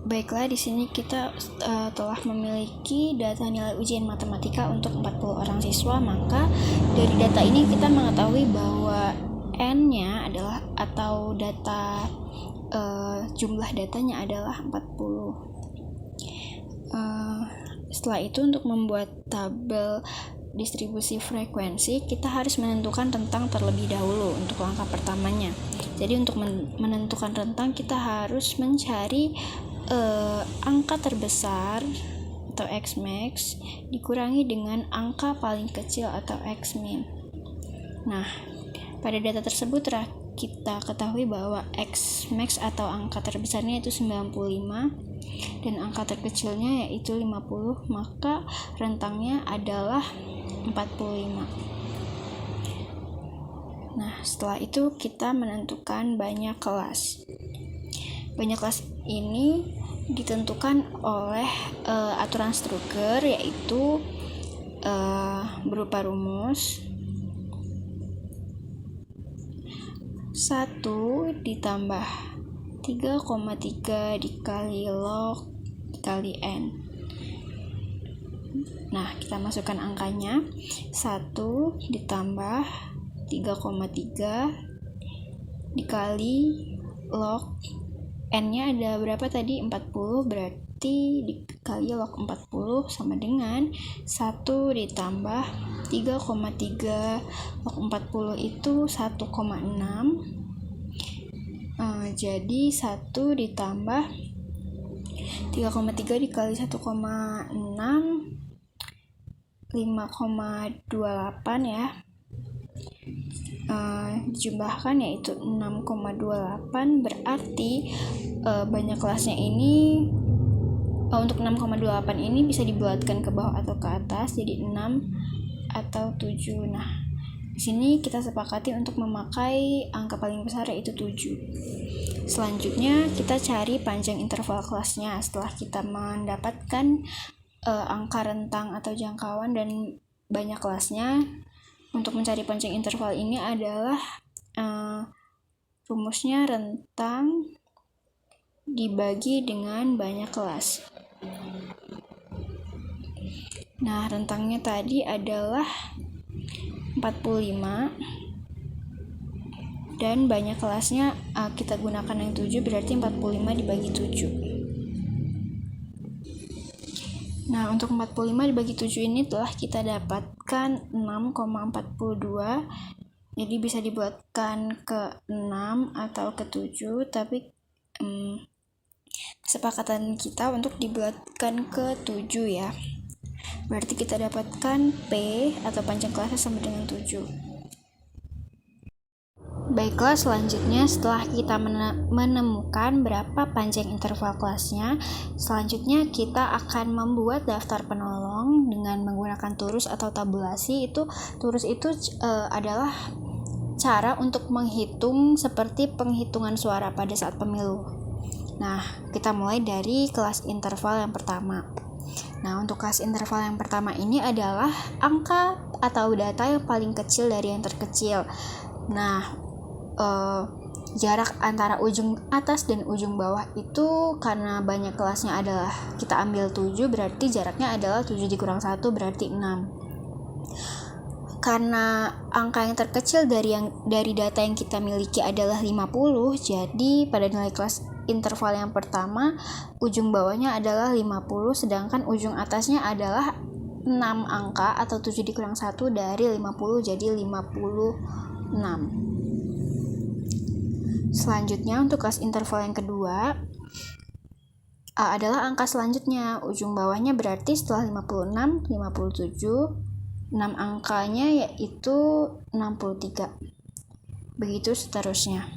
Baiklah, di sini kita telah memiliki data nilai ujian matematika untuk 40 orang siswa. Maka dari data ini kita mengetahui bahwa N-nya adalah atau data jumlah datanya adalah 40. Setelah itu, untuk membuat tabel distribusi frekuensi, kita harus menentukan rentang terlebih dahulu untuk langkah pertamanya. Jadi untuk menentukan rentang, kita harus mencari angka terbesar atau Xmax dikurangi dengan angka paling kecil atau Xmin. Nah, pada data tersebut kita ketahui bahwa Xmax atau angka terbesarnya itu 95 dan angka terkecilnya yaitu 50, maka rentangnya adalah 45. Nah, setelah itu kita menentukan banyak kelas. Banyak kelas ini ditentukan oleh aturan Struktur, yaitu berupa rumus 1 ditambah 3,3 dikali log dikali N. Nah, kita masukkan angkanya. 1 ditambah 3,3 dikali log N-nya ada berapa tadi? 40, berarti dikali log 40 sama dengan 1 ditambah 3,3 log 40 itu 1,6. Jadi 1 ditambah 3,3 dikali 1,6 5,28 ya. Dijumlahkan yaitu 6,28, berarti banyak kelasnya ini untuk 6,28 ini bisa dibulatkan ke bawah atau ke atas jadi 6 atau 7. Nah, di sini kita sepakati untuk memakai angka paling besar yaitu 7. Selanjutnya kita cari panjang interval kelasnya. Setelah kita mendapatkan angka rentang atau jangkauan dan banyak kelasnya, untuk mencari panjang interval ini adalah rumusnya rentang dibagi dengan banyak kelas. Nah, rentangnya tadi adalah 45 dan banyak kelasnya kita gunakan yang 7, berarti 45 dibagi 7. Nah, untuk 45 dibagi 7 ini telah kita dapatkan 6,42. Jadi bisa dibuatkan ke 6 atau ke 7, tapi kesepakatan kita untuk dibuatkan ke 7 ya. Berarti kita dapatkan P atau panjang kelasnya sama dengan 7. Baiklah, selanjutnya setelah kita menemukan berapa panjang interval kelasnya, selanjutnya kita akan membuat daftar penolong dengan menggunakan turus atau tabulasi. Turus itu adalah cara untuk menghitung seperti penghitungan suara pada saat pemilu. Nah, kita mulai dari kelas interval yang pertama. Nah, untuk kelas interval yang pertama ini adalah angka atau data yang paling kecil dari yang terkecil. Nah, jarak antara ujung atas dan ujung bawah itu karena banyak kelasnya adalah kita ambil 7, berarti jaraknya adalah 7 dikurang 1 berarti 6. Karena angka yang terkecil dari data yang kita miliki adalah 50, jadi pada nilai kelas interval yang pertama ujung bawahnya adalah 50, sedangkan ujung atasnya adalah 6 angka atau 7 dikurang 1 dari 50, jadi 56. Selanjutnya untuk kelas interval yang kedua adalah angka selanjutnya. Ujung bawahnya berarti setelah 56, 57, 6 angkanya yaitu 63. Begitu seterusnya.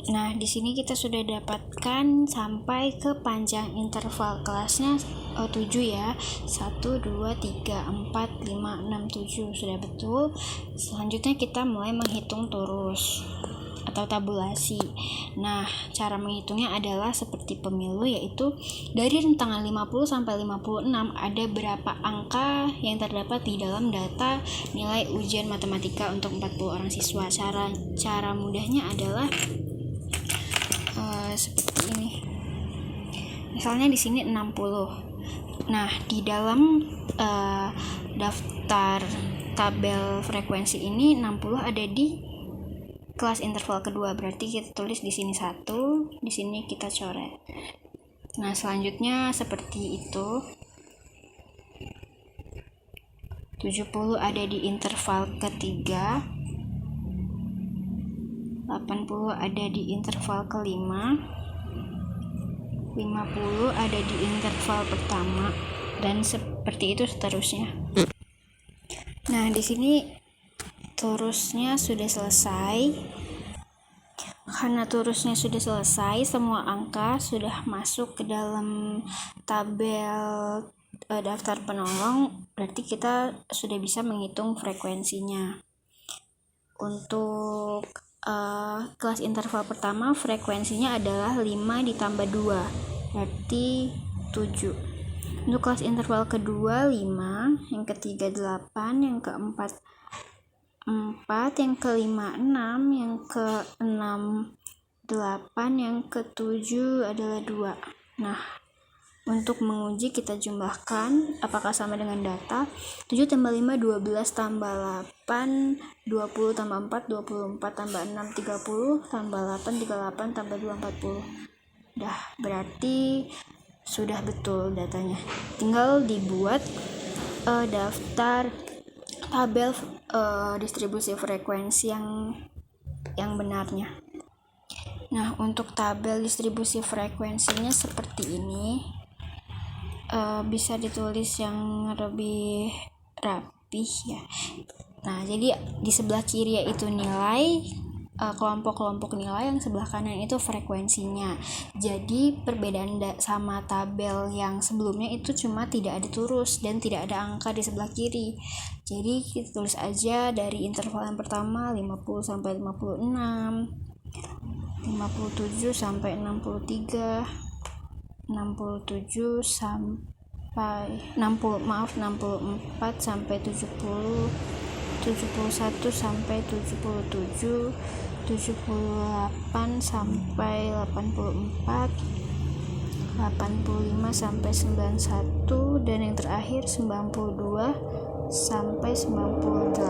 Nah, di sini kita sudah dapatkan sampai ke panjang interval kelasnya 7 ya. 1, 2, 3, 4, 5, 6, 7. Sudah betul. Selanjutnya kita mulai menghitung turus atau tabulasi. Nah, cara menghitungnya adalah seperti pemilu, yaitu dari rentangan 50 sampai 56 ada berapa angka yang terdapat di dalam data nilai ujian matematika untuk 40 orang siswa. Cara mudahnya adalah seperti ini. Misalnya di sini 60. Nah, di dalam daftar tabel frekuensi ini 60 ada di kelas interval kedua, berarti kita tulis di sini 1, di sini kita coret. Nah, selanjutnya seperti itu. 70 ada di interval ketiga, 80 ada di interval kelima, 50 ada di interval pertama, dan seperti itu seterusnya. Nah, di sini turusnya sudah selesai. Karena turusnya sudah selesai, semua angka sudah masuk ke dalam tabel daftar penolong, berarti kita sudah bisa menghitung frekuensinya. Untuk kelas interval pertama frekuensinya adalah 5 ditambah 2, berarti 7. Untuk kelas interval kedua 5, yang ketiga 8, yang keempat 4, yang kelima 6, yang keenam 8, yang ketujuh adalah 2. Nah, untuk menguji kita jumlahkan apakah sama dengan data. 7 tambah 5 12 tambah 8 20 tambah 4 24 tambah 6 30 tambah 8 38 tambah 2 40. Berarti sudah betul datanya. Tinggal dibuat daftar tabel distribusi frekuensi yang benarnya. Nah, untuk tabel distribusi frekuensinya seperti ini. Bisa ditulis yang lebih rapih ya. Nah, jadi di sebelah kiri yaitu nilai, kelompok-kelompok nilai, yang sebelah kanan itu frekuensinya. Jadi perbedaan sama tabel yang sebelumnya itu cuma tidak ada turus dan tidak ada angka di sebelah kiri. Jadi kita tulis aja dari interval yang pertama 50 sampai 56, 57 sampai 63, 67 sampai 64 sampai 70, 71 sampai 77, 78 sampai 84, 85 sampai 91, dan yang terakhir 92 sampai 98.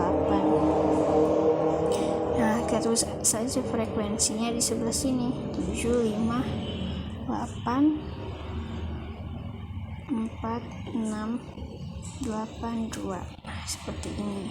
Nah, kita tulis saja frekuensinya di sebelah sini, 7, 5, 8, 4, 6, 8, 2. Nah, seperti ini.